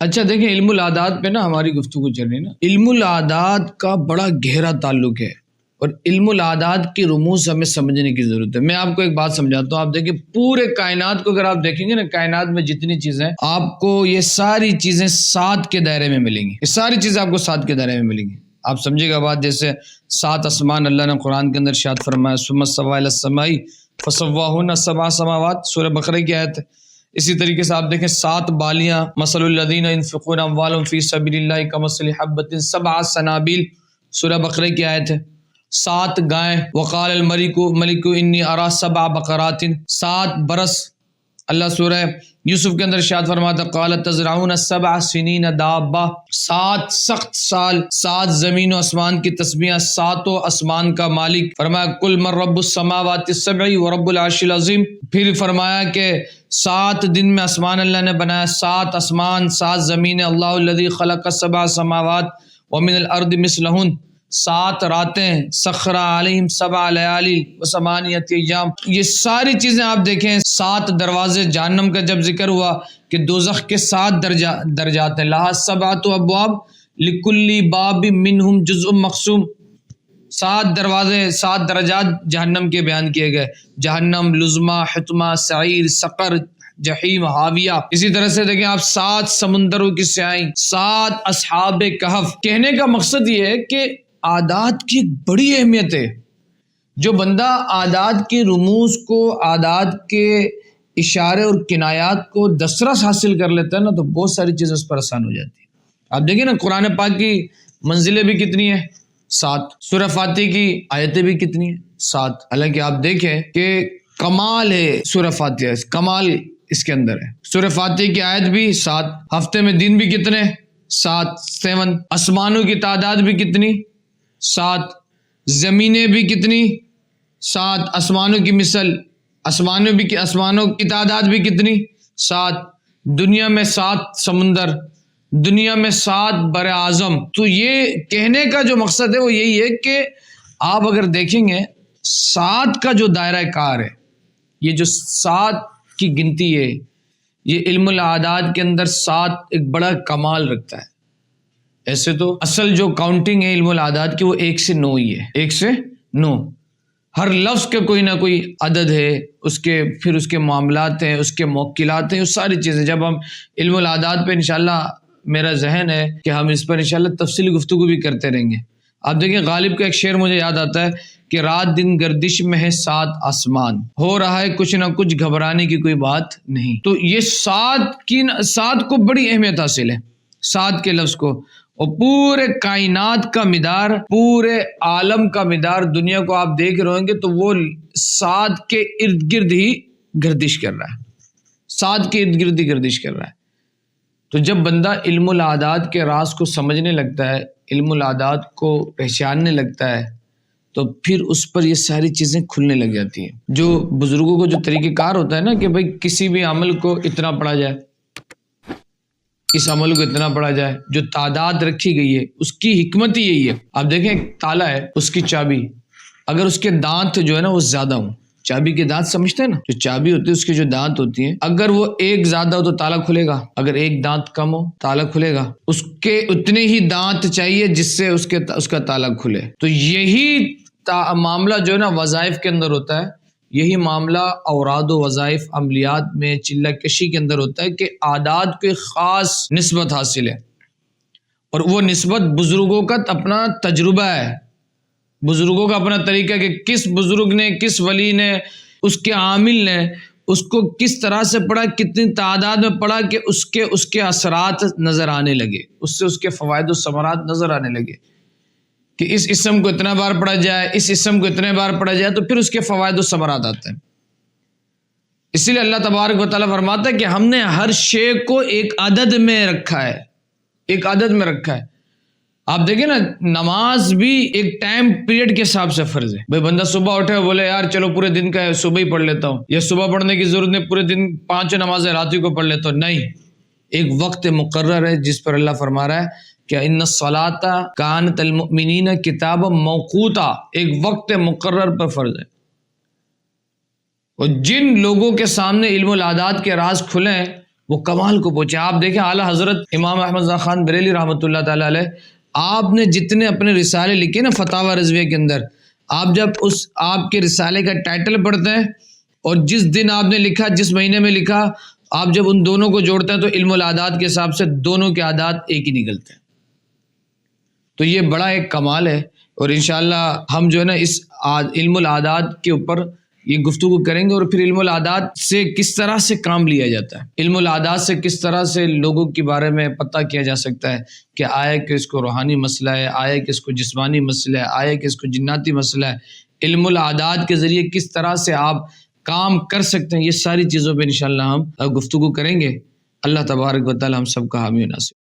اچھا دیکھیں، علم العادات پہ نا ہماری گفتگو چل رہی ہے نا، علم العادات کا بڑا گہرا تعلق ہے اور علم العادات کی رموز ہمیں سمجھنے کی ضرورت ہے۔ میں آپ کو ایک بات سمجھاتا ہوں، آپ دیکھیں پورے کائنات کو اگر آپ دیکھیں گے نا، کائنات میں جتنی چیزیں آپ کو یہ ساری چیزیں 7 کے دائرے میں ملیں گی، یہ ساری چیزیں آپ کو 7 کے دائرے میں ملیں گی۔ آپ سمجھے گا بات، جیسے 7 آسمان اللہ نے قرآن کے اندر ارشاد فرمایا، ثم استوى الى السماء فسواهن 7 سماوات، سورہ بقرہ کی آیت ہے۔ اسی طریقے سے آپ دیکھیں 7 بالیاں، مثل الذین ينفقون اموالهم فی سبیل اللہ کمثل حبۃ 7 سنابل، سورہ بقرہ کی آیت ہے۔ 7 گائیں، وقال الملک انی اری 7 بقرات، 7 برس اللہ سورہ یوسف کے اندر ارشاد فرماتا قال تزرعون 7 سنین دابہ، 7 سخت سال، 7 زمین و آسمان کی تسبیحیں، 7 آسمان کا مالک، فرمایا کل من رب السماوات السبع ورب العرش العظیم، پھر فرمایا کہ 7 دن میں آسمان اللہ نے بنایا، 7 آسمان، 7 زمینیں، اللہ الذی خلق 7 سماوات ومن الارض مثلہن، 7 راتیں، سخر علیہم 7 لیالی وثمانیۃ ایام، یہ ساری چیزیں آپ دیکھیں۔ 7 دروازے، جہنم کا جب ذکر ہوا کہ دوزخ کے 7 درجات ہیں، لہا 7 ابواب لکل باب منہم جزء مقسوم، 7 دروازے، 7 درجات جہنم کے بیان کیے گئے، جہنم، لظما، حطمہ، سعیر، سقر، جحیم، حاویہ۔ اسی طرح سے دیکھیں آپ 7 سمندروں کی سیاہیں، 7 اصحاب کہف۔ کہنے کا مقصد یہ ہے کہ عادات کی ایک بڑی اہمیت ہے۔ جو بندہ عادات کی رموز کو، عادات کے اشارے اور کنایات کو دسترس حاصل کر لیتا ہے نا، تو بہت ساری چیزیں اس پر آسان ہو جاتی ہیں۔ آپ دیکھیں نا قرآن پاک کی منزلیں بھی کتنی ہیں، 7۔ سورہ فاتحہ کی آیتیں بھی کتنی ہیں، 7۔ حالانکہ آپ دیکھیں کہ کمال ہے سورہ فاتحہ، کمال اس کے اندر ہے۔ سورہ فاتحہ کی آیت بھی 7، ہفتے میں دن بھی کتنے، 7، آسمانوں کی تعداد بھی کتنی، 7، زمینیں بھی کتنی، 7، آسمانوں کی مثل، آسمانوں کی تعداد بھی کتنی، 7، دنیا میں 7 سمندر، دنیا میں 7 بر اعظم۔ تو یہ کہنے کا جو مقصد ہے وہ یہی ہے کہ آپ اگر دیکھیں گے 7 کا جو دائرہ کار ہے، یہ جو 7 کی گنتی ہے، یہ علم العادات کے اندر 7 ایک بڑا کمال رکھتا ہے۔ ایسے تو اصل جو کاؤنٹنگ ہے علم العادات کی وہ 1 سے 9 ہی ہے، 1 سے 9۔ ہر لفظ کا کوئی نہ کوئی عدد ہے، پھر اس کے معاملات ہیں، اس کے موکلات ہیں، وہ ساری چیزیں۔ جب ہم علم العادات پہ انشاءاللہ، میرا ذہن ہے کہ ہم اس پر انشاءاللہ تفصیلی گفتگو بھی کرتے رہیں گے۔ آپ دیکھیں غالب کا ایک شعر مجھے یاد آتا ہے کہ رات دن گردش میں ہے 7 آسمان، ہو رہا ہے کچھ نہ کچھ، گھبرانے کی کوئی بات نہیں۔ تو یہ 7 کو بڑی اہمیت حاصل ہے، 7 کے لفظ کو، اور پورے کائنات کا مدار، پورے عالم کا مدار، دنیا کو آپ دیکھ رہے ہوں گے تو وہ 7 کے ارد گرد ہی گردش کر رہا ہے، 7 کے ارد گرد ہی گردش کر رہا ہے۔ تو جب بندہ علم العادات کے راز کو سمجھنے لگتا ہے، علم العادات کو پہچاننے لگتا ہے، تو پھر اس پر یہ ساری چیزیں کھلنے لگ جاتی ہیں۔ جو بزرگوں کو جو طریقہ کار ہوتا ہے نا کہ بھئی کسی بھی عمل کو اتنا پڑھا جائے، اس عمل کو اتنا پڑھا جائے، جو تعداد رکھی گئی ہے اس کی حکمت ہی یہی ہے۔ آپ دیکھیں ایک تالا ہے، اس کی چابی، اگر اس کے دانت جو ہے نا وہ زیادہ ہوں، چابی کے دانت سمجھتے ہیں نا، جو چابی ہوتی ہے اس کے جو دانت ہوتی ہیں، اگر وہ ایک زیادہ ہو تو تالا کھلے گا، اگر ایک دانت کم ہو تالا کھلے گا۔ اس کے اتنے ہی دانت چاہیے جس سے اس کا تالا کھلے۔ تو یہی معاملہ جو ہے نا وظائف کے اندر ہوتا ہے، یہی معاملہ اوراد و وظائف عملیات میں چلہ کشی کے اندر ہوتا ہے کہ عادات کو ایک خاص نسبت حاصل ہے، اور وہ نسبت بزرگوں کا اپنا تجربہ ہے، بزرگوں کا اپنا طریقہ ہے کہ کس بزرگ نے، کس ولی نے، اس کے عامل نے اس کو کس طرح سے پڑھا، کتنی تعداد میں پڑھا کہ اس کے اثرات نظر آنے لگے، اس سے اس کے فوائد و ثمرات نظر آنے لگے کہ اس اسم کو اتنا بار پڑھا جائے، اس اسم کو اتنے بار پڑھا جائے، تو پھر اس کے فوائد و ثمرات آتے ہیں۔ اسی لیے اللہ تبارک و تعالیٰ فرماتا ہے کہ ہم نے ہر شے کو ایک عدد میں رکھا ہے، ایک عدد میں رکھا ہے۔ آپ دیکھیں نا نماز بھی ایک ٹائم پیریڈ کے حساب سے فرض ہے۔ بھئی بندہ صبح اٹھے اور بولے یار چلو پورے دن کا ہے صبح ہی پڑھ لیتا ہوں، یا صبح پڑھنے کی ضرورت نہیں، پورے دن 5 نمازیں رات کو پڑھ لیتا ہوں، نہیں، ایک وقت مقرر ہے جس پر اللہ فرما رہا ہے کہ ان الصلاۃ کانت المؤمنین کتابا موقوتا، ایک وقت مقرر پر فرض ہے۔ اور جن لوگوں کے سامنے علم العادات کے راز کھلے ہیں وہ کمال کو پہنچے. آپ دیکھیں اعلیٰ حضرت امام احمد رضا خان بریلی رحمۃ اللہ تعالیٰ علیہ، آپ نے جتنے اپنے رسالے لکھے نا فتاوی رضویہ کے اندر، آپ جب اس آپ کے رسالے کا ٹائٹل پڑھتے ہیں اور جس دن آپ نے لکھا، جس مہینے میں لکھا، آپ جب ان دونوں کو جوڑتے ہیں تو علم الاعداد کے حساب سے دونوں کے اعداد ایک ہی نکلتے ہیں. تو یہ بڑا ایک کمال ہے، اور انشاءاللہ ہم جو ہے نا اس علم الاعداد کے اوپر یہ گفتگو کریں گے، اور پھر علم الاعداد سے کس طرح سے کام لیا جاتا ہے، علم الاعداد سے کس طرح سے لوگوں کے بارے میں پتہ کیا جا سکتا ہے کہ آیا کہ اس کو روحانی مسئلہ ہے، آیا کہ اس کو جسمانی مسئلہ ہے، آیا کہ اس کو جناتی مسئلہ ہے. علم الاعداد کے ذریعے کس طرح سے آپ کام کر سکتے ہیں، یہ ساری چیزوں پہ انشاءاللہ ہم گفتگو کریں گے. اللہ تبارک و تعالی ہم سب کا حامی و ناصر.